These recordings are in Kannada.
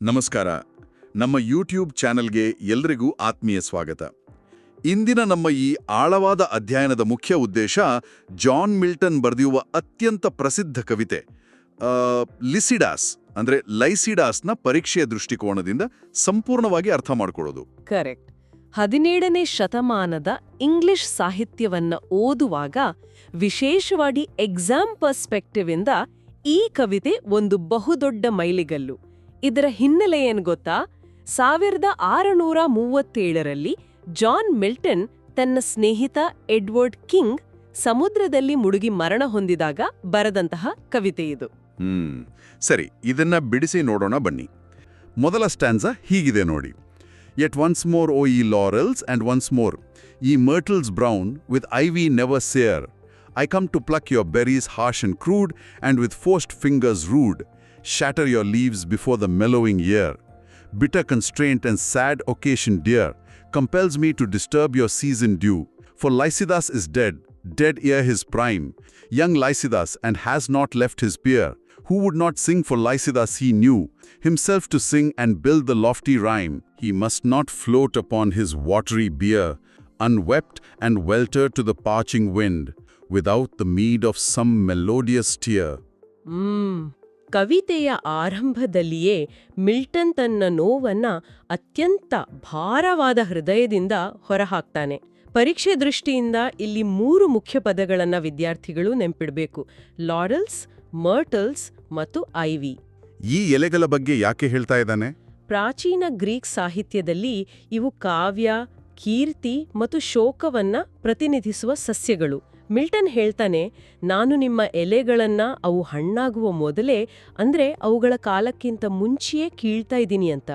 ನಮಸ್ಕಾರ. ನಮ್ಮ ಯೂಟ್ಯೂಬ್ ಚಾನೆಲ್ಗೆ ಎಲ್ರಿಗೂ ಆತ್ಮೀಯ ಸ್ವಾಗತ. ಇಂದಿನ ನಮ್ಮ ಈ ಆಳವಾದ ಅಧ್ಯಯನದ ಮುಖ್ಯ ಉದ್ದೇಶ ಜಾನ್ ಮಿಲ್ಟನ್ ಬರೆದಿರುವ ಅತ್ಯಂತ ಪ್ರಸಿದ್ಧ ಕವಿತೆ ಲಿಸಿಡಾಸ್ ಅಂದ್ರೆ ಲೈಸಿಡಾಸ್ನ ಪರೀಕ್ಷೆಯ ದೃಷ್ಟಿಕೋನದಿಂದ ಸಂಪೂರ್ಣವಾಗಿ ಅರ್ಥ ಮಾಡ್ಕೊಳ್ಳೋದು. ಕರೆಕ್ಟ್. 17ನೇ ಶತಮಾನದ ಇಂಗ್ಲಿಷ್ ಸಾಹಿತ್ಯವನ್ನ ಓದುವಾಗ ವಿಶೇಷವಾಗಿ ಎಕ್ಸಾಮ್ ಪರ್ಸ್ಪೆಕ್ಟಿವ್ ಇಂದ ಈ ಕವಿತೆ ಒಂದು ಬಹುದೊಡ್ಡ ಮೈಲಿಗಲ್ಲು. ಇದರ ಹಿನ್ನೆಲೆ ಏನ್ ಗೊತ್ತಾ? 1637ರಲ್ಲಿ ಜಾನ್ ಮಿಲ್ಟನ್ ತನ್ನ ಸ್ನೇಹಿತ ಎಡ್ವರ್ಡ್ ಕಿಂಗ್ ಸಮುದ್ರದಲ್ಲಿ ಮುಳುಗಿ ಮರಣ ಹೊಂದಿದಾಗ ಬರೆದಂತಹ ಕವಿತೆ ಇದು. ಸರಿ, ಇದನ್ನ ಬಿಡಿಸಿ ನೋಡೋಣ ಬನ್ನಿ. ಮೊದಲ ಸ್ಟ್ಯಾನ್ಸಾ ಹೀಗಿದೆ ನೋಡಿ. Yet once more, O ye laurels, and once more, ye myrtles brown, with ivy never sere, I come to pluck your berries harsh and crude, and with forced fingers rude, shatter your leaves before the mellowing year. Bitter constraint and sad occasion dear, compels me to disturb your season due. For Lycidas is dead, dead ere his prime, young Lycidas, and has not left his peer. Who would not sing for Lycidas he knew, himself to sing and build the lofty rhyme. He must not float upon his watery bier, unwept and welter to the parching wind, without the meed of some melodious tear. ಕವಿತೆಯ ಆರಂಭದಲ್ಲಿಯೇ ಮಿಲ್ಟನ್ ತನ್ನ ನೋವನ್ನ ಅತ್ಯಂತ ಭಾರವಾದ ಹೃದಯದಿಂದ ಹೊರಹಾಕ್ತಾನೆ. ಪರೀಕ್ಷೆ ದೃಷ್ಟಿಯಿಂದ ಇಲ್ಲಿ 3 ಮುಖ್ಯ ಪದಗಳನ್ನ ವಿದ್ಯಾರ್ಥಿಗಳು ನೆನ್ಪಿಡ್ಬೇಕು: ಲಾರೆಲ್ಸ್, ಮರ್ಟಲ್ಸ್ ಮತ್ತು ಐವಿ. ಈ ಎಲೆಗಳ ಬಗ್ಗೆ ಯಾಕೆ ಹೇಳ್ತಾ ಇದ್ದಾನೆ? ಪ್ರಾಚೀನ ಗ್ರೀಕ್ ಸಾಹಿತ್ಯದಲ್ಲಿ ಇವು ಕಾವ್ಯ, ಕೀರ್ತಿ ಮತ್ತು ಶೋಕವನ್ನ ಪ್ರತಿನಿಧಿಸುವ ಸಸ್ಯಗಳು. ಮಿಲ್ಟನ್ ಹೇಳ್ತಾನೆ, ನಾನು ನಿಮ್ಮ ಎಲೆಗಳನ್ನ ಅವು ಹಣ್ಣಾಗುವ ಮೊದಲೇ, ಅಂದ್ರೆ ಅವುಗಳ ಕಾಲಕ್ಕಿಂತ ಮುಂಚೆಯೇ ಕೀಳ್ತಾ ಇದ್ದೀನಿ ಅಂತ.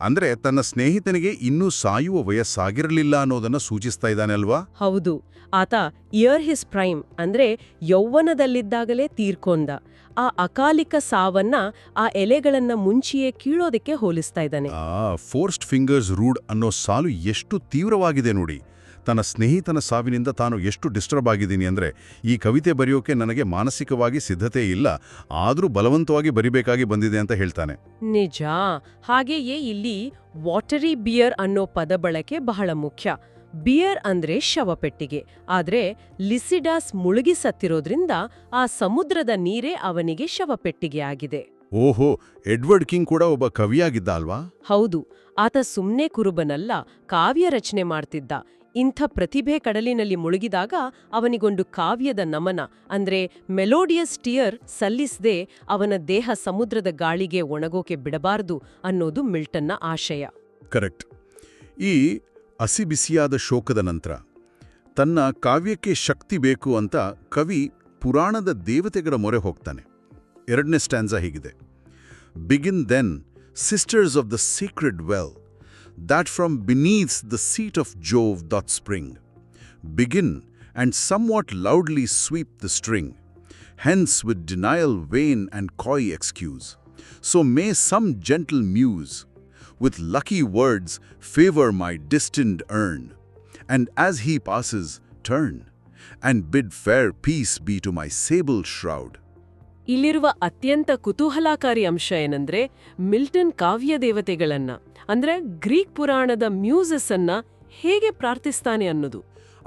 ಅಂದ್ರೆ ತನ್ನ ಸ್ನೇಹಿತನಿಗೆ ಇನ್ನೂ ಸಾಯುವ ವಯಸ್ಸಾಗಿರಲಿಲ್ಲ ಅನ್ನೋದನ್ನ ಸೂಚಿಸ್ತಾ ಇದ್ದಾನೆ ಅಲ್ವಾ? ಹೌದು. ಆತ ಇಯರ್ ಹಿಸ್ ಪ್ರೈಮ್ ಅಂದ್ರೆ ಯೌವನದಲ್ಲಿದ್ದಾಗಲೇ ತೀರ್ಕೊಂಡ. ಆ ಅಕಾಲಿಕ ಸಾವನ್ನ ಆ ಎಲೆಗಳನ್ನ ಮುಂಚೆಯೇ ಕೀಳೋದಕ್ಕೆ ಹೋಲಿಸ್ತಾ ಇದ್ದಾನೆ. ಫೋರ್ಸ್ಡ್ ಫಿಂಗರ್ಸ್ ರೂಡ್ ಅನ್ನೋ ಸಾಲು ಎಷ್ಟು ತೀವ್ರವಾಗಿದೆ ನೋಡಿ. ತನ್ನ ಸ್ನೇಹಿತನ ಸಾವಿನಿಂದ ತಾನು ಎಷ್ಟು ಡಿಸ್ಟರ್ಬ್ ಆಗಿದ್ದೀನಿ ಅಂದ್ರೆ, ಈ ಕವಿತೆ ಬರೆಯೋಕೆ ನನಗೆ ಮಾನಸಿಕವಾಗಿ ಸಿದ್ಧತೆ ಇಲ್ಲ, ಆದ್ರೂ ಬಲವಂತವಾಗಿ ಬರಿಬೇಕಾಗಿ ಬಂದಿದೆ ಅಂತ ಹೇಳ್ತಾನೆ. ನಿಜ. ಹಾಗೆಯೇ ಇಲ್ಲಿ ವಾಟರಿ ಬಿಯರ್ ಅನ್ನೋ ಪದ ಬಳಕೆ ಬಹಳ ಮುಖ್ಯ. ಬಿಯರ್ ಅಂದ್ರೆ ಶವಪೆಟ್ಟಿಗೆ. ಆದ್ರೆ ಲಿಸಿಡಾಸ್ ಮುಳುಗಿ ಸತ್ತಿರೋದ್ರಿಂದ ಆ ಸಮುದ್ರದ ನೀರೇ ಅವನಿಗೆ ಶವಪೆಟ್ಟಿಗೆ ಆಗಿದೆ. ಓಹೋ, ಎಡ್ವರ್ಡ್ ಕಿಂಗ್ ಕೂಡ ಒಬ್ಬ ಕವಿಯಾಗಿದ್ದ ಅಲ್ವಾ? ಹೌದು. ಆತ ಸುಮ್ನೆ ಕುರುಬನಲ್ಲ, ಕಾವ್ಯ ರಚನೆ ಮಾಡ್ತಿದ್ದ. ಇಂಥ ಪ್ರತಿಭೆ ಕಡಲಿನಲ್ಲಿ ಮುಳುಗಿದಾಗ ಅವನಿಗೊಂದು ಕಾವ್ಯದ ನಮನ ಅಂದ್ರೆ ಮೆಲೋಡಿಯಸ್ ಟಿಯರ್ ಸಲ್ಲಿಸದೆ ಅವನ ದೇಹ ಸಮುದ್ರದ ಗಾಳಿಗೆ ಒಣಗೋಕೆ ಬಿಡಬಾರದು ಅನ್ನೋದು ಮಿಲ್ಟನ್ನ ಆಶಯ. ಕರೆಕ್ಟ್. ಈ ಹಸಿಬಿಸಿಯಾದ ಶೋಕದ ನಂತರ ತನ್ನ ಕಾವ್ಯಕ್ಕೆ ಶಕ್ತಿ ಬೇಕು ಅಂತ ಕವಿ ಪುರಾಣದ ದೇವತೆಗಳ ಮೊರೆ ಹೋಗ್ತಾನೆ. 2ನೇ ಸ್ಟ್ಯಾನ್ಸಾ ಹೀಗಿದೆ: begin then, sisters of the sacred well, that from beneath the seat of Jove doth spring. Begin, and somewhat loudly sweep the string. Hence with denial vain and coy excuse. So may some gentle muse, with lucky words, favor my destined urn. And as he passes, turn, and bid fair peace be to my sable shroud. ಇಲ್ಲಿರುವ ಅತ್ಯಂತ ಕುತೂಹಲಕಾರಿ ಅಂಶ ಏನಂದ್ರೆ, ಮಿಲ್ಟನ್ ಕಾವ್ಯ ದೇವತೆಗಳನ್ನ ಅಂದ್ರೆ ಗ್ರೀಕ್ ಪುರಾಣದ ಮ್ಯೂಸಸ್ ಅನ್ನ ಹೇಗೆ ಪ್ರಾರ್ಥಿಸ್ತಾನೆ ಅನ್ನೋದು.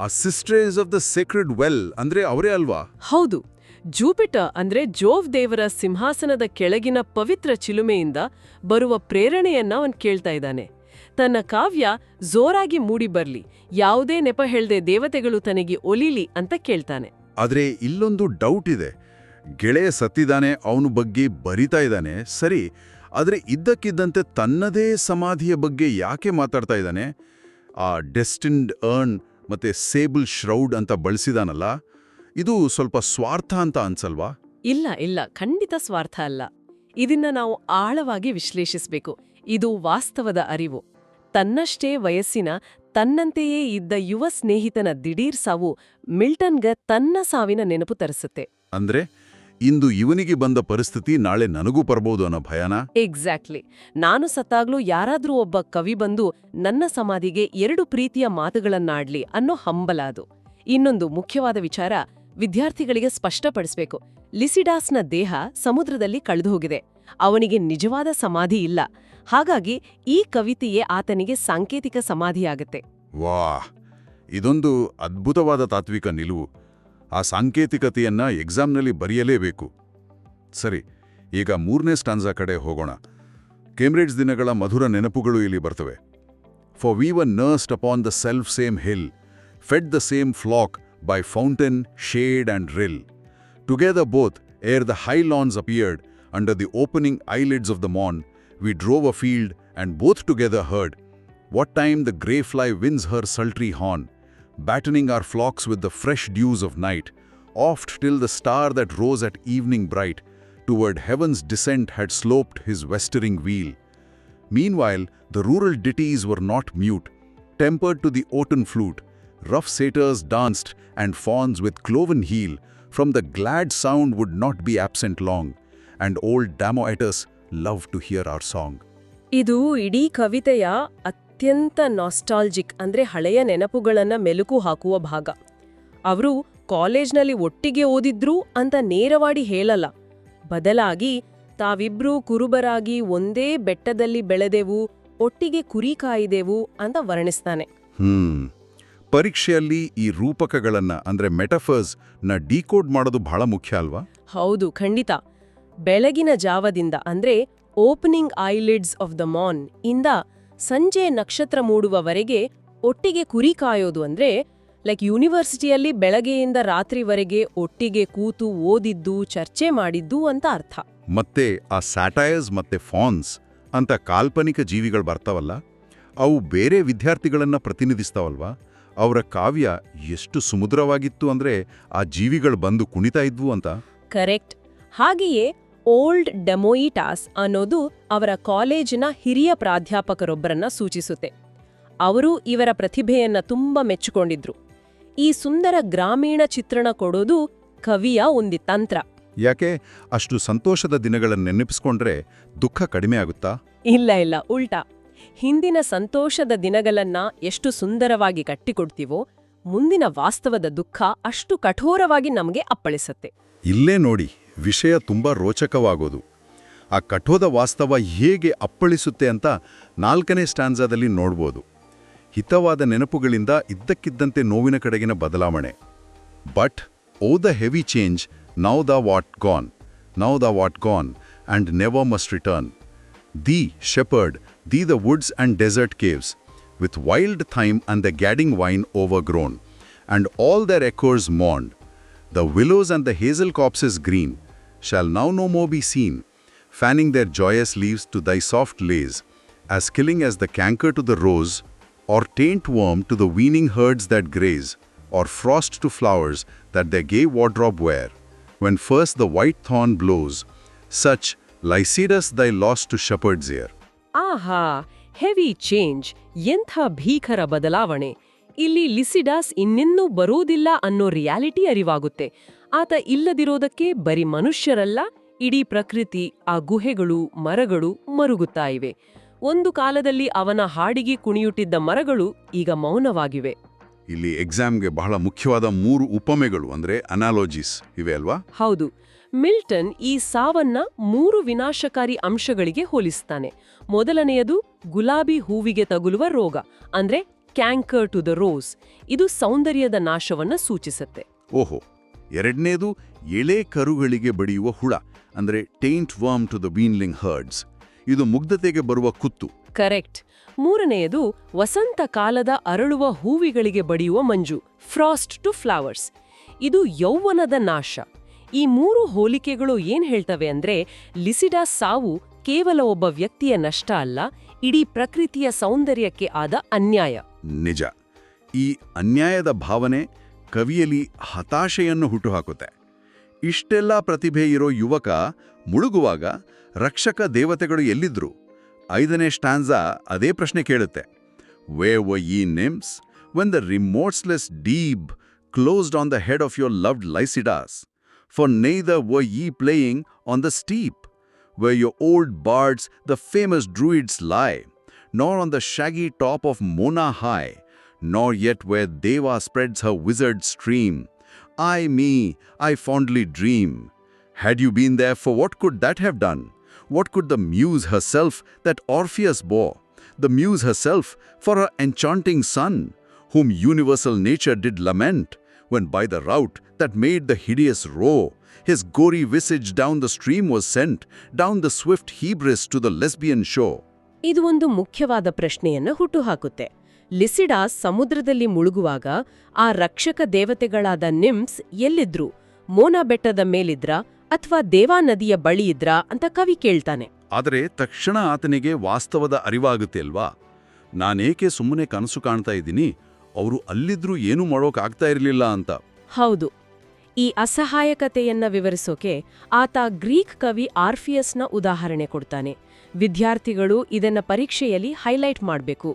ಆ sisters of the Sacred well ಅಂದ್ರೆ ಅವರೇ ಅಲ್ವಾ? ಹೌದು. ಜೂಪಿಟರ್ ಅಂದ್ರೆ ಜೋವ್ ದೇವರ ಸಿಂಹಾಸನದ ಕೆಳಗಿನ ಪವಿತ್ರ ಚಿಲುಮೆಯಿಂದ ಬರುವ ಪ್ರೇರಣೆಯನ್ನ ಅವನ್ ಕೇಳ್ತಾ ಇದ್ದಾನೆ. ತನ್ನ ಕಾವ್ಯ ಜೋರಾಗಿ ಮೂಡಿ ಬರ್ಲಿ, ಯಾವುದೇ ನೆಪ ಹೇಳ್ದೆ ದೇವತೆಗಳು ತನಗೆ ಒಲಿಲಿ ಅಂತ ಕೇಳ್ತಾನೆ. ಆದ್ರೆ ಇಲ್ಲೊಂದು ಡೌಟ್ ಇದೆ. ಗೆಳೆಯ ಸತ್ತಿದ್ದಾನೆ, ಅವನ ಬಗ್ಗೆ ಬರಿತಾ ಇದ್ದಾನೆ ಸರಿ, ಆದರೆ ಇದ್ದಕ್ಕಿದ್ದಂತೆ ತನ್ನದೇ ಸಮಾಧಿಯ ಬಗ್ಗೆ ಯಾಕೆ ಮಾತಾಡ್ತಾ ಇದ್ದಾನೆ? ಆ ಡೆಸ್ಟಿನ್ಡ್ ಅರ್ನ್ ಮತ್ತೆ ಸೇಬಲ್ ಶ್ರೌಡ್ ಅಂತ ಬಳಸಿದಾನಲ್ಲ, ಇದು ಸ್ವಲ್ಪ ಸ್ವಾರ್ಥ ಅಂತ ಅನ್ಸಲ್ವಾ? ಇಲ್ಲ ಇಲ್ಲ, ಖಂಡಿತ ಸ್ವಾರ್ಥ ಅಲ್ಲ. ಇದನ್ನ ನಾವು ಆಳವಾಗಿ ವಿಶ್ಲೇಷಿಸಬೇಕು. ಇದು ವಾಸ್ತವದ ಅರಿವು. ತನ್ನಷ್ಟೇ ವಯಸ್ಸಿನ ತನ್ನಂತೆಯೇ ಇದ್ದ ಯುವ ಸ್ನೇಹಿತನ ದಿಢೀರ್ ಸಾವು ಮಿಲ್ಟನ್ಗೆ ತನ್ನ ಸಾವಿನ ನೆನಪು ತರಿಸುತ್ತೆ. ಅಂದ್ರೆ ಇಂದು ಇವನಿಗೆ ಬಂದ ಪರಿಸ್ಥಿತಿ ನಾಳೆ ನನಗೂ ಬರಬಹುದು ಅನ್ನೋ ಭಯನಾ? ಎಕ್ಸಾಕ್ಟ್ಲಿ. ನಾನು ಸತ್ತಾಗ್ಲೂ ಯಾರಾದ್ರೂ ಒಬ್ಬ ಕವಿ ಬಂದು ನನ್ನ ಸಮಾಧಿಗೆ 2 ಪ್ರೀತಿಯ ಮಾತುಗಳನ್ನಾಡ್ಲಿ ಅನ್ನೋ ಹಂಬಲ ಅದು. ಇನ್ನೊಂದು ಮುಖ್ಯವಾದ ವಿಚಾರ ವಿದ್ಯಾರ್ಥಿಗಳಿಗೆ ಸ್ಪಷ್ಟಪಡಿಸಬೇಕು. ಲಿಸಿಡಾಸ್ನ ದೇಹ ಸಮುದ್ರದಲ್ಲಿ ಕಳೆದು ಹೋಗಿದೆ. ಅವನಿಗೆ ನಿಜವಾದ ಸಮಾಧಿ ಇಲ್ಲ. ಹಾಗಾಗಿ ಈ ಕವಿತೆಯೇ ಆತನಿಗೆ ಸಾಂಕೇತಿಕ ಸಮಾಧಿಯಾಗತ್ತೆ. ವಾಹ್, ಇದೊಂದು ಅದ್ಭುತವಾದ ತಾತ್ವಿಕ ನಿಲುವು. ಆ ಸಾಂಕೇತಿಕತೆಯನ್ನ ಎಕ್ಸಾಮ್ನಲ್ಲಿ ಬರೆಯಲೇಬೇಕು. ಸರಿ, ಈಗ 3ನೇ ಸ್ಟಾನ್ಸಾ ಕಡೆ ಹೋಗೋಣ. ಕೇಂಬ್ರಿಡ್ಜ್ ದಿನಗಳ ಮಧುರ ನೆನಪುಗಳು ಇಲ್ಲಿ ಬರ್ತವೆ. For we were nursed upon the self same hill, fed the same flock by fountain, shade and rill. Together both, ere the high lawns appeared, under the opening eyelids of the morn, we drove afield, and both together heard, what time the grey fly winds her sultry horn, battening our flocks with the fresh dews of night, oft till the star that rose at evening bright, toward heaven's descent had sloped his westering wheel. Meanwhile, the rural ditties were not mute, tempered to the oaten flute, rough satyrs danced, and fawns with cloven heel, from the glad sound would not be absent long, and old Damoetus loved to hear our song. ಇದು ಇಡೀ ಕವಿತೆಯ ಅತ್ಯಂತ ನಾಸ್ಟಾಲ್ಜಿಕ್ ಅಂದ್ರೆ ಹಳೆಯ ನೆನಪುಗಳನ್ನ ಮೆಲುಕು ಹಾಕುವ ಭಾಗ. ಅವರು ಕಾಲೇಜ್ನಲ್ಲಿ ಒಟ್ಟಿಗೆ ಓದಿದ್ರು ಅಂತ ನೇರವಾಗಿ ಹೇಳಲ್ಲ. ಬದಲಾಗಿ ತಾವಿಬ್ರೂ ಕುರುಬರಾಗಿ ಒಂದೇ ಬೆಟ್ಟದಲ್ಲಿ ಬೆಳೆದೆವು, ಒಟ್ಟಿಗೆ ಕುರಿ ಕಾಯಿದೆವು ಅಂತ ವರ್ಣಿಸ್ತಾನೆ. ಪರೀಕ್ಷೆಯಲ್ಲಿ ಈ ರೂಪಕಗಳನ್ನ ಅಂದ್ರೆ ಮೆಟಫರ್ಸ್ ನ ಡಿಕೋಡ್ ಮಾಡೋದು ಬಹಳ ಮುಖ್ಯ ಅಲ್ವಾ? ಹೌದು, ಖಂಡಿತ. ಬೆಳಗಿನ ಜಾವದಿಂದ ಅಂದ್ರೆ opening eyelids of the morn ಇಂದ ಸಂಜೆ ನಕ್ಷತ್ರ ಮೂಡುವವರೆಗೆ ಒಟ್ಟಿಗೆ ಕುರಿ ಕಾಯೋದು ಅಂದ್ರೆ ಲೈಕ್ ಯೂನಿವರ್ಸಿಟಿಯಲ್ಲಿ ಬೆಳಗ್ಗೆಯಿಂದ ರಾತ್ರಿವರೆಗೆ ಒಟ್ಟಿಗೆ ಕೂತು ಓದಿದ್ದು, ಚರ್ಚೆ ಮಾಡಿದ್ದು ಅಂತ ಅರ್ಥ. ಮತ್ತೆ ಆ ಸ್ಯಾಟೈರ್ಸ್ ಮತ್ತೆ ಫಾನ್ಸ್ ಅಂತ ಕಾಲ್ಪನಿಕ ಜೀವಿಗಳು ಬರ್ತಾವಲ್ಲ, ಅವು ಬೇರೆ ವಿದ್ಯಾರ್ಥಿಗಳನ್ನ ಪ್ರತಿನಿಧಿಸ್ತಾವಲ್ವಾ? ಅವರ ಕಾವ್ಯ ಎಷ್ಟು ಸುಮಧುರವಾಗಿತ್ತು ಅಂದ್ರೆ ಆ ಜೀವಿಗಳು ಬಂದು ಕುಣಿತಾ ಇದ್ವು ಅಂತ. ಕರೆಕ್ಟ್. ಹಾಗೆಯೇ ಓಲ್ಡ್ ಡೆಮೋಯಿಟಾಸ್ ಅನ್ನೋದು ಅವರ ಕಾಲೇಜಿನ ಹಿರಿಯ ಪ್ರಾಧ್ಯಾಪಕರೊಬ್ಬರನ್ನ ಸೂಚಿಸುತ್ತೆ. ಅವರು ಇವರ ಪ್ರತಿಭೆಯನ್ನ ತುಂಬಾ ಮೆಚ್ಚಿಕೊಂಡಿದ್ರು. ಈ ಸುಂದರ ಗ್ರಾಮೀಣ ಚಿತ್ರಣ ಕೊಡೋದು ಕವಿಯ ಒಂದು ತಂತ್ರ. ಯಾಕೆ? ಅಷ್ಟು ಸಂತೋಷದ ದಿನಗಳನ್ನು ನೆನಪಿಸ್ಕೊಂಡ್ರೆ ದುಃಖ ಕಡಿಮೆ ಆಗುತ್ತಾ? ಇಲ್ಲ, ಉಲ್ಟಾ. ಹಿಂದಿನ ಸಂತೋಷದ ದಿನಗಳನ್ನ ಎಷ್ಟು ಸುಂದರವಾಗಿ ಕಟ್ಟಿಕೊಡ್ತೀವೋ, ಮುಂದಿನ ವಾಸ್ತವದ ದುಃಖ ಅಷ್ಟು ಕಠೋರವಾಗಿ ನಮಗೆ ಅಪ್ಪಳಿಸತ್ತೆ. ಇಲ್ಲೇ ನೋಡಿ, ವಿಷಯ ತುಂಬಾ ರೋಚಕವಾಗೋದು. ಆ ಕಠೋದ ವಾಸ್ತವ ಹೇಗೆ ಅಪ್ಪಳಿಸುತ್ತೆ ಅಂತ 4ನೇ ಸ್ಟಾನ್ಸಾದಲ್ಲಿ ನೋಡ್ಬೋದು. ಹಿತವಾದ ನೆನಪುಗಳಿಂದ ಇದ್ದಕ್ಕಿದ್ದಂತೆ ನೋವಿನ ಕಡೆಗಿನ ಬದಲಾವಣೆ. But O the heavy change, now thou art gone, and never must return. Thee, shepherd, thee the woods and desert caves, with wild thyme and the gadding vine overgrown, and all their echoes mourned. The willows and the hazel copses green shall now no more be seen, fanning their joyous leaves to thy soft lays, as killing as the canker to the rose, or taint worm to the weaning herds that graze, or frost to flowers that their gay wardrobe wear. When first the white thorn blows, such Lycidas thy loss to shepherd's ear. ಆಹಾ, ಹೆವಿ ಚೇಂಜ್, ಎಂಥ ಭೀಕರ ಬದಲಾವಣೆ. ಇಲ್ಲಿ ಲಿಸಿಡಾಸ್ ಇನ್ನೆನ್ನೂ ಬರೋದಿಲ್ಲ ಅನ್ನೋ ರಿಯಾಲಿಟಿ ಅರಿವಾಗುತ್ತೆ. ಆತ ಇಲ್ಲದಿರೋದಕ್ಕೆ ಬರೀ ಮನುಷ್ಯರಲ್ಲ, ಇಡೀ ಪ್ರಕೃತಿ, ಆ ಗುಹೆಗಳು, ಮರಗಳು ಮರುಗುತ್ತಾ ಇವೆ. ಒಂದು ಕಾಲದಲ್ಲಿ ಅವನ ಹಾಡಿಗೆ ಕುಣಿಯುತ್ತಿದ್ದ ಮರಗಳು ಈಗ ಮೌನವಾಗಿವೆ. ಇಲ್ಲಿ ಎಕ್ಸಾಮ್ಗೆ ಬಹಳ ಮುಖ್ಯವಾದ 3 ಉಪಮೆಗಳು ಅಂದ್ರೆ ಅನಾಲೋಜಿಸ್ ಇವೆ ಅಲ್ವಾ? ಹೌದು. ಮಿಲ್ಟನ್ ಈ ಸಾವನ್ನ 3 ವಿನಾಶಕಾರಿ ಅಂಶಗಳಿಗೆ ಹೋಲಿಸ್ತಾನೆ. ಮೊದಲನೆಯದು ಗುಲಾಬಿ ಹೂವಿಗೆ ತಗುಲುವ ರೋಗ, ಅಂದ್ರೆ ಕ್ಯಾಂಕರ್ ಟು ದ ರೋಸ್. ಇದು ಸೌಂದರ್ಯದ ನಾಶವನ್ನ ಸೂಚಿಸುತ್ತೆ. ಓಹೋ. ಎರಡನೇದು ಎಳೆ ಕರುಗಳಿಗೆ ಬಡಿಯುವ ಹುಳ, ಅಂದ್ರೆ ಟೇಂಟ್ ವರ್ಮ್ ಟು ದ ವೀನ್ಲಿಂಗ್ ಹರ್ಡ್ಸ್. ಇದು ಮುಗ್ಧತೆಗೆ ಬರುವ ಕುತ್ತು. ಕರೆಕ್ಟ್. ಮೂರನೆಯದು ವಸಂತ ಕಾಲದ ಅರಳುವ ಹೂವಿಗಳಿಗೆ ಬಡಿಯುವ ಮಂಜು, ಫ್ರಾಸ್ಟ್ ಟು ಫ್ಲವರ್ಸ್. ಇದು ಯೌವನದ ನಾಶ. ಈ 3 ಹೋಲಿಕೆಗಳು ಏನ್ ಹೇಳ್ತವೆ ಅಂದ್ರೆ, ಲಿಸಿಡಾಸ್ ಸಾವು ಕೇವಲ ಒಬ್ಬ ವ್ಯಕ್ತಿಯ ನಷ್ಟ ಅಲ್ಲ, ಇಡೀ ಪ್ರಕೃತಿಯ ಸೌಂದರ್ಯಕ್ಕೆ ಆದ ಅನ್ಯಾಯ. ನಿಜ. ಈ ಅನ್ಯಾಯದ ಭಾವನೆ ಕವಿಯಲ್ಲಿ ಹತಾಶೆಯನ್ನು ಹುಟ್ಟುಹಾಕುತ್ತೆ. ಇಷ್ಟೆಲ್ಲ ಪ್ರತಿಭೆ ಇರೋ ಯುವಕ ಮುಳುಗುವಾಗ ರಕ್ಷಕ ದೇವತೆಗಳು ಎಲ್ಲಿದ್ರು? 5ನೇ ಸ್ಟಾನ್ಸಾ ಅದೇ ಪ್ರಶ್ನೆ ಕೇಳುತ್ತೆ. Where were ye nymphs when the remorseless deep closed on the head of your loved Lycidas? For neither were ye playing on the steep, where your old bards, the famous druids, lie, nor on the shaggy top of Mona high, nor yet where Deva spreads her wizard stream. I fondly dream. Had you been there, for what could that have done? What could the muse herself that Orpheus bore, the muse herself for her enchanting son, whom universal nature did lament, when by the rout that made the hideous row, his gory visage down the stream was sent, down the swift Hebrus to the lesbian shore. ಇದು ಒಂದು ಮುಖ್ಯವಾದ ಪ್ರಶ್ನೆಯನ್ನ ಹುಟ್ಟುಹಾಕುತ್ತೆ. ಲಿಸಿಡಾಸ್ ಸಮುದ್ರದಲ್ಲಿ ಮುಳುಗುವಾಗ ಆ ರಕ್ಷಕ ದೇವತೆಗಳಾದ ನಿಮ್ಸ್ ಎಲ್ಲಿದ್ರು? ಮೋನಾ ಬೆಟ್ಟದ ಮೇಲಿದ್ರಾ ಅಥವಾ ದೇವಾ ನದಿಯ ಬಳಿ ಇದ್ರಾ ಅಂತ ಕವಿ ಕೇಳ್ತಾನೆ. ಆದರೆ ತಕ್ಷಣ ಆತನಿಗೆ ವಾಸ್ತವದ ಅರಿವಾಗುತ್ತೆ ಅಲ್ವಾ? ನಾನೇಕೆ ಸುಮ್ಮನೆ ಕನಸು ಕಾಣ್ತಾ ಇದ್ದೀನಿ, ಅವರು ಅಲ್ಲಿದ್ರೂ ಏನೂ ಮಾಡೋಕ್ಕಾಗ್ತಾ ಇರಲಿಲ್ಲ ಅಂತ. ಹೌದು. ಈ ಅಸಹಾಯಕತೆಯನ್ನ ವಿವರಿಸೋಕೆ ಆತ ಗ್ರೀಕ್ ಕವಿ ಆರ್ಫಿಯಸ್ನ ಉದಾಹರಣೆ ಕೊಡ್ತಾನೆ. ವಿದ್ಯಾರ್ಥಿಗಳು ಇದನ್ನ ಪರೀಕ್ಷೆಯಲ್ಲಿ ಹೈಲೈಟ್ ಮಾಡಬೇಕು.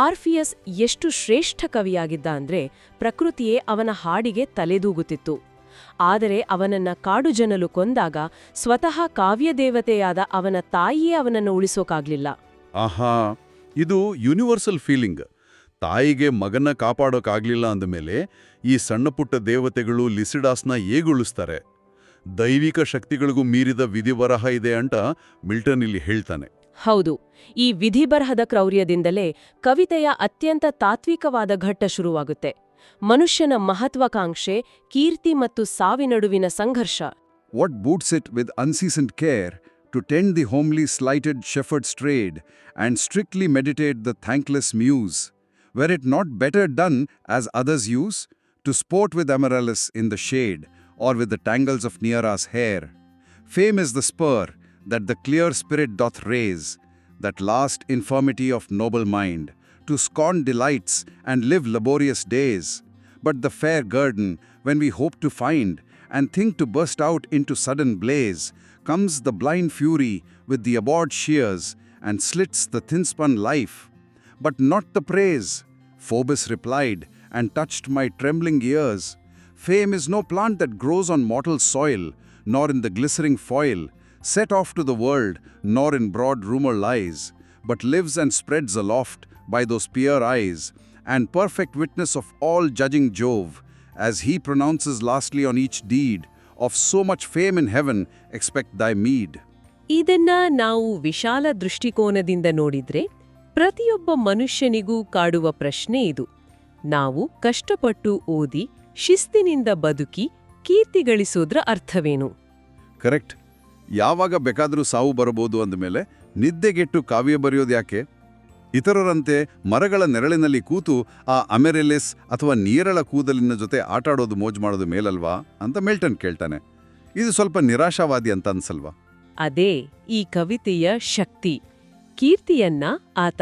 ಆರ್ಫಿಯಸ್ ಎಷ್ಟು ಶ್ರೇಷ್ಠ ಕವಿಯಾಗಿದ್ದ ಅಂದ್ರೆ ಪ್ರಕೃತಿಯೇ ಅವನ ಹಾಡಿಗೆ ತಲೆದೂಗುತ್ತಿತ್ತು. ಆದರೆ ಅವನನ್ನ ಕಾಡುಜನಲು ಕೊಂದಾಗ ಸ್ವತಃ ಕಾವ್ಯದೇವತೆಯಾದ ಅವನ ತಾಯಿಯೇ ಅವನನ್ನು ಉಳಿಸೋಕಾಗ್ಲಿಲ್ಲ. ಆಹಾ, ಇದು ಯೂನಿವರ್ಸಲ್ ಫೀಲಿಂಗ್. ತಾಯಿಗೆ ಮಗನ್ನ ಕಾಪಾಡೋಕ್ಕಾಗ್ಲಿಲ್ಲ ಅಂದಮೇಲೆ ಈ ಸಣ್ಣಪುಟ್ಟ ದೇವತೆಗಳು ಲಿಸಿಡಾಸ್ನ ಹೇಗುಳಿಸ್ತಾರೆ? ದೈವಿಕ ಶಕ್ತಿಗಳಿಗೂ ಮೀರಿದ ವಿಧಿಬರಹ ಇದೆ ಅಂತ ಮಿಲ್ಟನ್ ಇಲ್ಲಿ ಹೇಳ್ತಾನೆ. ಹೌದು, ಈ ವಿಧಿಬರಹದ ಕ್ರೌರ್ಯದಿಂದಲೇ ಕವಿತೆಯ ಅತ್ಯಂತ ತಾತ್ವಿಕವಾದ ಘಟ್ಟ ಶುರುವಾಗುತ್ತೆ. ಮನುಷ್ಯನ ಮಹತ್ವಾಕಾಂಕ್ಷೆ, ಕೀರ್ತಿ ಮತ್ತು ಸಾವಿನಡುವಿನ ಸಂಘರ್ಷ. What boots it with unceasant care to tend the homely slighted shepherd's trade and strictly meditate the thankless muse? Were it not better done, as others use, to sport with Amaryllis in the shade, or with the tangles of Neaera's hair? Fame is the spur that the clear spirit doth raise, that last infirmity of noble mind, to scorn delights and live laborious days. But the fair guerdon, when we hope to find, and think to burst out into sudden blaze, comes the blind fury with the abhorred shears, and slits the thin-spun life. But not the praise, Phoebus replied, and touched my trembling ears. Fame is no plant that grows on mortal soil, nor in the glittering foil, set off to the world, nor in broad rumor lies, but lives and spreads aloft by those pure eyes, and perfect witness of all judging Jove, as he pronounces lastly on each deed, of so much fame in heaven expect thy meed. ಇದನ್ನ ನಾವು ವಿಶಾಲ ದೃಷ್ಟಿಕೋನದಿಂದ ನೋಡಿದ್ರೆ ಪ್ರತಿಯೊಬ್ಬ ಮನುಷ್ಯನಿಗೂ ಕಾಡುವ ಪ್ರಶ್ನೆ ಇದು. ನಾವು ಕಷ್ಟಪಟ್ಟು ಓದಿ, ಶಿಸ್ತಿನಿಂದ ಬದುಕಿ, ಕೀರ್ತಿ ಗಳಿಸೋದ್ರ ಅರ್ಥವೇನು? ಕರೆಕ್ಟ್. ಯಾವಾಗ ಬೇಕಾದರೂ ಸಾವು ಬರಬಹುದು ಅಂದಮೇಲೆ ನಿದ್ದೆಗೆಟ್ಟು ಕಾವ್ಯ ಬರೆಯೋದು ಯಾಕೆ? ಇತರರಂತೆ ಮರಗಳ ನೆರಳಿನಲ್ಲಿ ಕೂತು ಆ ಅಮೆರೆಲಿಸ್ ಅಥವಾ ನೀರಳ ಕೂದಲಿನ ಜೊತೆ ಆಟಾಡೋದು ಮೋಜು ಮಾಡೋದು ಮೇಲಲ್ವಾ ಅಂತ ಮಿಲ್ಟನ್ ಕೇಳ್ತಾನೆ. ಇದು ಸ್ವಲ್ಪ ನಿರಾಶಾವಾದಿ ಅಂತ ಅನ್ಸಲ್ವಾ? ಅದೇ ಈ ಕವಿತೆಯ ಶಕ್ತಿ. ಕೀರ್ತಿಯನ್ನ ಆತ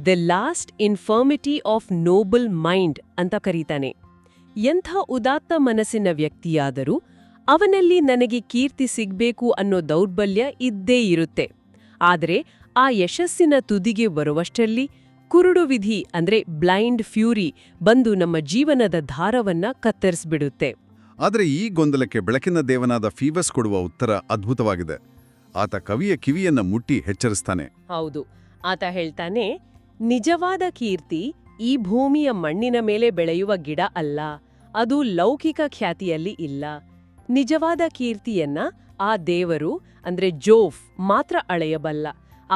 the last infirmity of noble mind ಅಂತ ಕರೀತಾನೆ. ಎಂಥ ಉದಾತ್ತ ಮನಸ್ಸಿನ ವ್ಯಕ್ತಿಯಾದರೂ ಅವನಲ್ಲಿ ನನಗೆ ಕೀರ್ತಿ ಸಿಗ್ಬೇಕು ಅನ್ನೋ ದೌರ್ಬಲ್ಯ ಇದ್ದೇ ಇರುತ್ತೆ. ಆದರೆ ಆ ಯಶಸ್ಸಿನ ತುದಿಗೆ ಬರುವಷ್ಟರಲ್ಲಿ ಕುರುಡು ವಿಧಿ ಅಂದ್ರೆ ಬ್ಲೈಂಡ್ ಫ್ಯೂರಿ ಬಂದು ನಮ್ಮ ಜೀವನದ ದಾರವನ್ನ ಕತ್ತರಿಸ್ಬಿಡುತ್ತೆ. ಆದರೆ ಈ ಗೊಂದಲಕ್ಕೆ ಬೆಳಕಿನ ದೇವನಾದ ಫೀಬಸ್ ಕೊಡುವ ಉತ್ತರ ಅದ್ಭುತವಾಗಿದೆ. ಆತ ಕವಿಯ ಕಿವಿಯನ್ನ ಮುಟ್ಟಿ ಎಚ್ಚರಿಸ್ತಾನೆ. ಹೌದು, ಆತ ಹೇಳ್ತಾನೆ, ನಿಜವಾದ ಕೀರ್ತಿ ಈ ಭೂಮಿಯ ಮಣ್ಣಿನ ಮೇಲೆ ಬೆಳೆಯುವ ಗಿಡ ಅಲ್ಲ, ಅದು ಲೌಕಿಕ ಖ್ಯಾತಿಯಲ್ಲಿ ಇಲ್ಲ. ನಿಜವಾದ ಕೀರ್ತಿಯನ್ನ ಆ ದೇವರು ಅಂದ್ರೆ ಜೋಫ್ ಮಾತ್ರ ಅಳೆಯಬಲ್ಲ.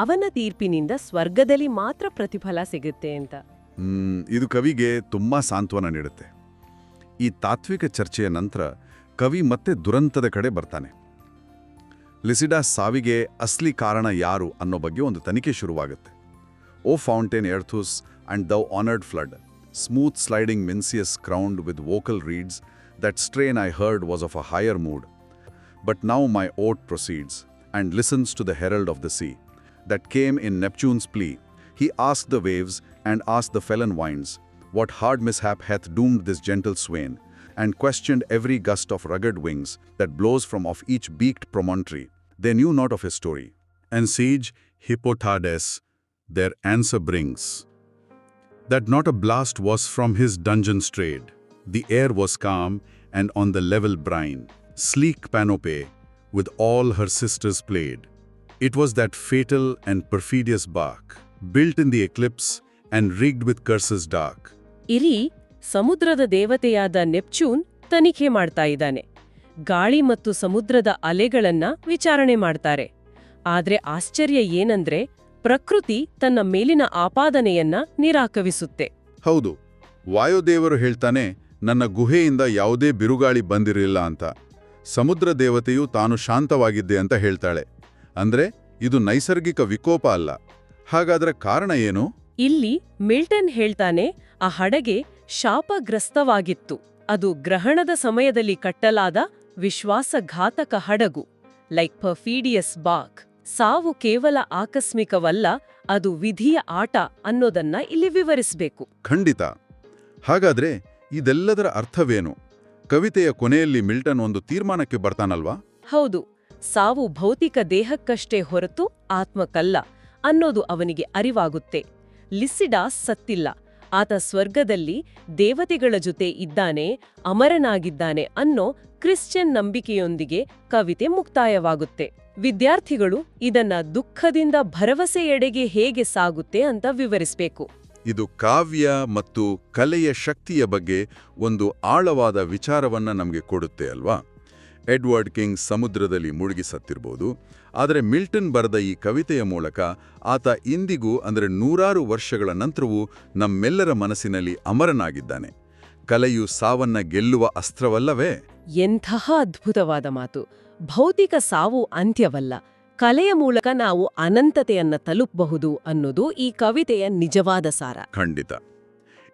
ಅವನ ತೀರ್ಪಿನಿಂದ ಸ್ವರ್ಗದಲ್ಲಿ ಮಾತ್ರ ಪ್ರತಿಫಲ ಸಿಗುತ್ತೆ ಅಂತ. ಇದು ಕವಿಗೆ ತುಂಬಾ ಸಾಂತ್ವನ ನೀಡುತ್ತೆ. ಈ ತಾತ್ವಿಕ ಚರ್ಚೆಯ ನಂತರ ಕವಿ ಮತ್ತೆ ದುರಂತದ ಕಡೆ ಬರ್ತಾನೆ. ಲಿಸಿಡಾಸ್ ಸಾವಿಗೆ ಅಸ್ಲಿ ಕಾರಣ ಯಾರು ಅನ್ನೋ ಬಗ್ಗೆ ಒಂದು ತನಿಖೆ ಶುರುವಾಗುತ್ತೆ. O fountain Arethuse and thou honoured flood, smooth sliding Mincius crowned with vocal reeds, that strain I heard was of a higher mood. But now my oat proceeds, and listens to the herald of the sea, that came in Neptune's plea. He asked the waves, and asked the felon winds, what hard mishap hath doomed this gentle swain, and questioned every gust of rugged wings, that blows from off each beaked promontory. They knew not of his story. And sage Hippotades their answer brings, that not a blast was from his dungeon strayed. The air was calm, and on the level brine, sleek Panopée, with all her sisters played. It was that fatal and perfidious bark, built in the eclipse and rigged with curses dark. ಇಲ್ಲಿ ಸಮುದ್ರದ ದೇವತೆಯಾದ ನೆಪ್ಚೂನ್ ತನಿಖೆ ಮಾಡ್ತಾ ಇದ್ದಾನೆ. ಗಾಳಿ ಮತ್ತು ಸಮುದ್ರದ ಅಲೆಗಳನ್ನ ವಿಚಾರಣೆ ಮಾಡ್ತಾರೆ. ಆದ್ರೆ ಆಶ್ಚರ್ಯ ಏನಂದ್ರೆ ಪ್ರಕೃತಿ ತನ್ನ ಮೇಲಿನ ಆಪಾದನೆಯನ್ನ ನಿರಾಕರಿಸುತ್ತೆ. ಹೌದು, ವಾಯುದೇವರು ಹೇಳ್ತಾನೆ, ನನ್ನ ಗುಹೆಯಿಂದ ಯಾವುದೇ ಬಿರುಗಾಳಿ ಬಂದಿರಲಿಲ್ಲ ಅಂತ. ಸಮುದ್ರ ದೇವತೆಯು ತಾನು ಶಾಂತವಾಗಿದ್ದೆ ಅಂತ ಹೇಳ್ತಾಳೆ. ಅಂದ್ರೆ ಇದು ನೈಸರ್ಗಿಕ ವಿಕೋಪ ಅಲ್ಲ. ಹಾಗಾದ್ರೆ ಕಾರಣ ಏನು? ಇಲ್ಲಿ ಮಿಲ್ಟನ್ ಹೇಳ್ತಾನೆ, ಆ ಹಡಗೆ ಶಾಪಗ್ರಸ್ತವಾಗಿತ್ತು. ಅದು ಗ್ರಹಣದ ಸಮಯದಲ್ಲಿ ಕಟ್ಟಲಾದ ವಿಶ್ವಾಸಘಾತಕ ಹಡಗು, ಲೈಕ್ ಪರ್ಫೀಡಿಯಸ್ ಬಾಕ್. ಸಾವು ಕೇವಲ ಆಕಸ್ಮಿಕವಲ್ಲ, ಅದು ವಿಧಿಯ ಆಟ ಅನ್ನೋದನ್ನ ಇಲ್ಲಿ ವಿವರಿಸಬೇಕು. ಖಂಡಿತ. ಹಾಗಾದ್ರೆ ಇದೆಲ್ಲದರ ಅರ್ಥವೇನು? ಕವಿತೆಯ ಕೊನೆಯಲ್ಲಿ ಮಿಲ್ಟನ್ ಒಂದು ತೀರ್ಮಾನಕ್ಕೆ ಬರ್ತಾನಲ್ವಾ? ಹೌದು, ಸಾವು ಭೌತಿಕ ದೇಹಕ್ಕಷ್ಟೇ ಹೊರತು ಆತ್ಮಕ್ಕಲ್ಲ ಅನ್ನೋದು ಅವನಿಗೆ ಅರಿವಾಗುತ್ತೆ. ಲಿಸಿಡಾಸ್ ಸತ್ತಿಲ್ಲ, ಆತ ಸ್ವರ್ಗದಲ್ಲಿ ದೇವತೆಗಳ ಜೊತೆ ಇದ್ದಾನೆ, ಅಮರನಾಗಿದ್ದಾನೆ ಅನ್ನೋ ಕ್ರಿಶ್ಚಿಯನ್ ನಂಬಿಕೆಯೊಂದಿಗೆ ಕವಿತೆ ಮುಕ್ತಾಯವಾಗುತ್ತೆ. ವಿದ್ಯಾರ್ಥಿಗಳು ಇದನ್ನ ದುಃಖದಿಂದ ಭರವಸೆಯೆಡೆಗೆ ಹೇಗೆ ಸಾಗುತ್ತೆ ಅಂತ ವಿವರಿಸಬೇಕು. ಇದು ಕಾವ್ಯ ಮತ್ತು ಕಲೆಯ ಶಕ್ತಿಯ ಬಗ್ಗೆ ಒಂದು ಆಳವಾದ ವಿಚಾರವನ್ನ ನಮಗೆ ಕೊಡುತ್ತೆ ಅಲ್ವಾ? ಎಡ್ವರ್ಡ್ ಕಿಂಗ್ ಸಮುದ್ರದಲ್ಲಿ ಮುಳುಗಿ ಸತ್ತಿರ್ಬೋದು, ಆದರೆ ಮಿಲ್ಟನ್ ಬರೆದ ಈ ಕವಿತೆಯ ಮೂಲಕ ಆತ ಇಂದಿಗೂ, ಅಂದರೆ ನೂರಾರು ವರ್ಷಗಳ ನಂತರವೂ ನಮ್ಮೆಲ್ಲರ ಮನಸ್ಸಿನಲ್ಲಿ ಅಮರನಾಗಿದ್ದಾನೆ. ಕಲೆಯು ಸಾವನ್ನ ಗೆಲ್ಲುವ ಅಸ್ತ್ರವಲ್ಲವೇ? ಎಂತಹ ಅದ್ಭುತವಾದ ಮಾತು! ಭೌತಿಕ ಸಾವು ಅಂತ್ಯವಲ್ಲ, ಕಲೆಯ ಮೂಲಕ ನಾವು ಅನಂತತೆಯನ್ನ ತಲುಪಬಹುದು ಅನ್ನೋದು ಈ ಕವಿತೆಯ ನಿಜವಾದ ಸಾರ. ಖಂಡಿತ.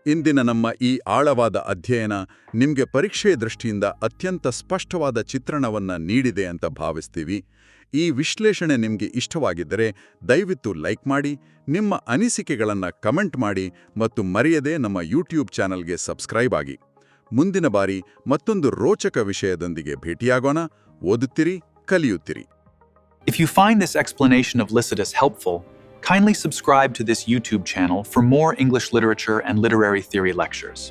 ಇಂದಿನ ನಮ್ಮ ಈ ಆಳವಾದ ಅಧ್ಯಯನ ನಿಮಗೆ ಪರೀಕ್ಷೆಯ ದೃಷ್ಟಿಯಿಂದ ಅತ್ಯಂತ ಸ್ಪಷ್ಟವಾದ ಚಿತ್ರಣವನ್ನ ನೀಡಿದೆ ಅಂತ ಭಾವಿಸ್ತೀವಿ. ಈ ವಿಶ್ಲೇಷಣೆ ನಿಮಗೆ ಇಷ್ಟವಾಗಿದ್ದರೆ ದಯವಿಟ್ಟು ಲೈಕ್ ಮಾಡಿ, ನಿಮ್ಮ ಅನಿಸಿಕೆಗಳನ್ನು ಕಮೆಂಟ್ ಮಾಡಿ ಮತ್ತು ಮರೆಯದೆ ನಮ್ಮ ಯೂಟ್ಯೂಬ್ ಚಾನಲ್ಗೆ ಸಬ್ಸ್ಕ್ರೈಬ್ ಆಗಿ. ಮುಂದಿನ ಬಾರಿ ಮತ್ತೊಂದು ರೋಚಕ ವಿಷಯದೊಂದಿಗೆ ಭೇಟಿಯಾಗೋಣ. ಓದುತ್ತಿರಿ, ಕಲಿಯುತ್ತಿರಿ. If you find this explanation of Lycidas helpful, kindly subscribe to this YouTube channel for more English literature and literary theory lectures.